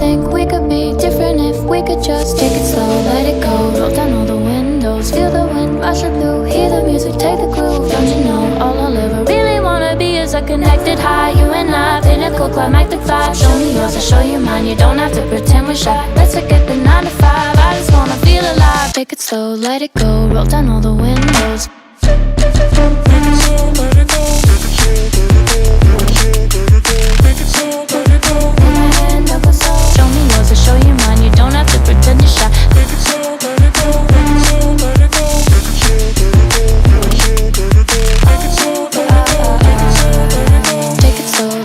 think we could be different if we could just take it slow, let it go. Roll down all the windows, feel the wind rushing through, hear the music, take the groove. Don't you know, all I'll ever really wanna be is a connected high. You and I, pinnacle, climactic vibe. Show me yours, I'll show you mine. You don't have to pretend we're shy. Let's forget the 9 to 5. I just wanna feel alive. Take it slow, let it go. Roll down all the windows. Show me yours, I'll show you mine. You don't have to pretend you're shy. Take it slow,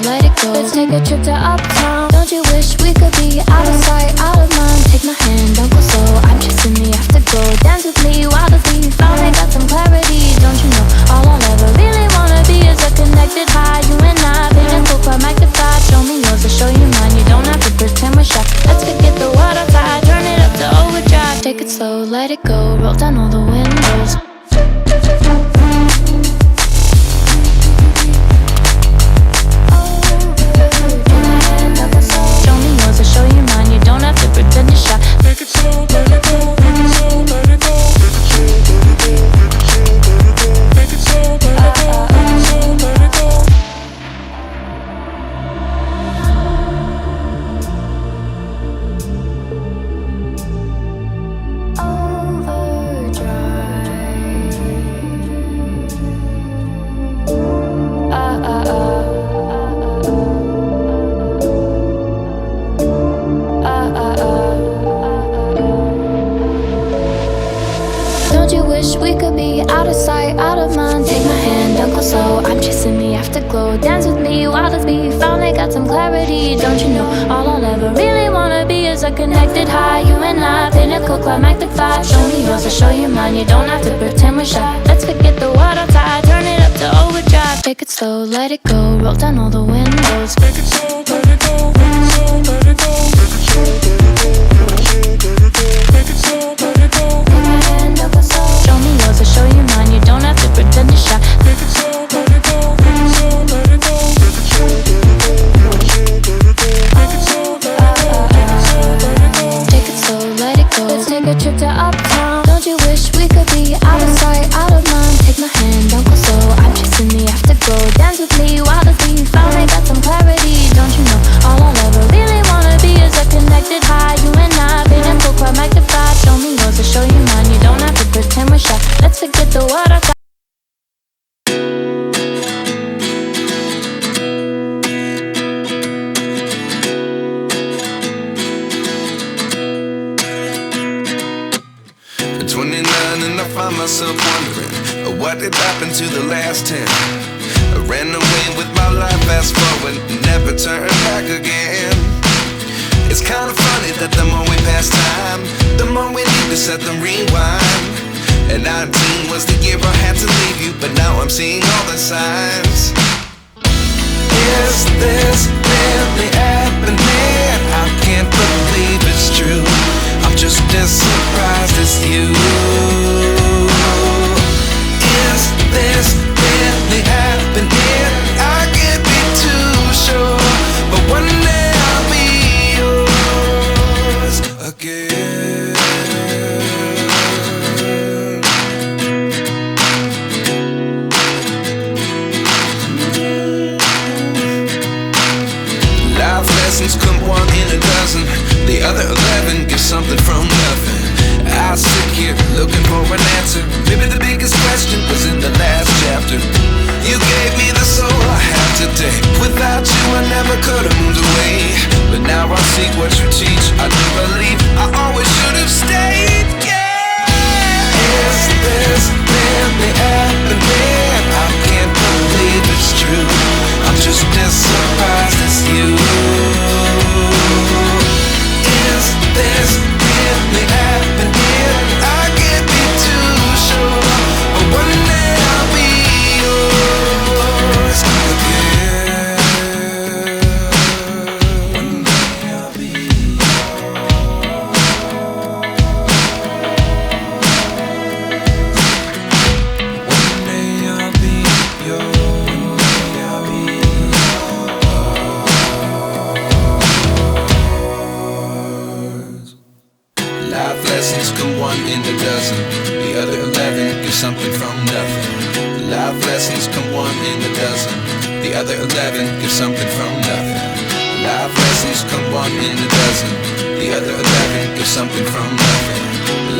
let it go. Let's take a trip to uptown. Don't you wish we could be out of sight, out of mind? Take my hand, don't go slow. I'm chasing the afterglow. Dance with me while the beat finally got some clarity. Don't you know, all I'll ever really wanna be is a connected high. You and I, pinnacle, climactic vibe. Show me yours, I'll show you mine. You don't have to pretend we're shy. Let's forget the world outside, turn it up to overdrive. Take it slow, let it go. Roll down all the windows. Pretend you're shy. Take it slow, let it go. Take it slow, let it go. Take it slow, let it go. Take it slow, let it go. Don't you wish we could be out of sight, out of mind? Take my hand, don't go slow. I'm chasing the afterglow. Dance with me while the beat finally got some clarity. Don't you know, all I'll ever really wanna be is a connected high. You and I, pinnacle, climactic vibe. Show me yours, I'll show you mine. You don't have to pretend we're shy. Let's forget the world outside, turn it up to overdrive. Take it slow, let it go. Roll down all the windows. Take it slow, let it go. Take it slow, let it go. Take it slow, let it go. Take it slow, let it go. Take my hand, don't go slow. Show me yours, I'll show you mine. You don't have to pretend you're shy. Take it slow, let it go. Take it slow, let it go. Take it slow, let it go. Take it slow, let it go. Take it slow, let it go. Let's take a trip to uptown. Don't you wish we could be out of sight, out of mind? Take my hand, don't go slow. I'm chasing the afterglow. Dance with me while the beat finally got some clarity. Don't you know, all I'll ever really wanna be is a connected high. You and I, pinnacle, climactic vibe. Show me yours, I'll show you mine. You don't have to pretend we're shy. Let's forget the world outside. At 29 and I find myself wondering, what did happen to the last 10? I ran away with my life, fast forward, never turn back again. It's kind of funny that the more we pass time, the more we need to set the rewind. And 19 was the year I had to leave you, but now I'm seeing all the signs. Is this really happening? I can't believe it's true. I'm just as surprised as you. Is this really happening? I can't be too sure, but one day I'll be yours again. Life lessons come one in a dozen. The other 11 give something from nothing. I sit here looking for an answer. Maybe the biggest question was in the last chapter. You gave me the soul I have today. Without you I never could have moved away. But now I see what you teach. I do believe I always should have stayed. Yeah. Is this really happening? I can't believe it's true. I'm just as surprised as you. Is this really happening? I can't be too sure, but one day I'll be yours again. One day I'll be yours. come one in a dozen. The other 11 give something from nothing. Life lessons come one in a dozen. The other 11 give something from nothing.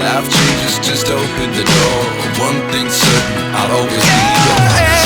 Life changes just open the door. One thing's certain, I'll always be yours.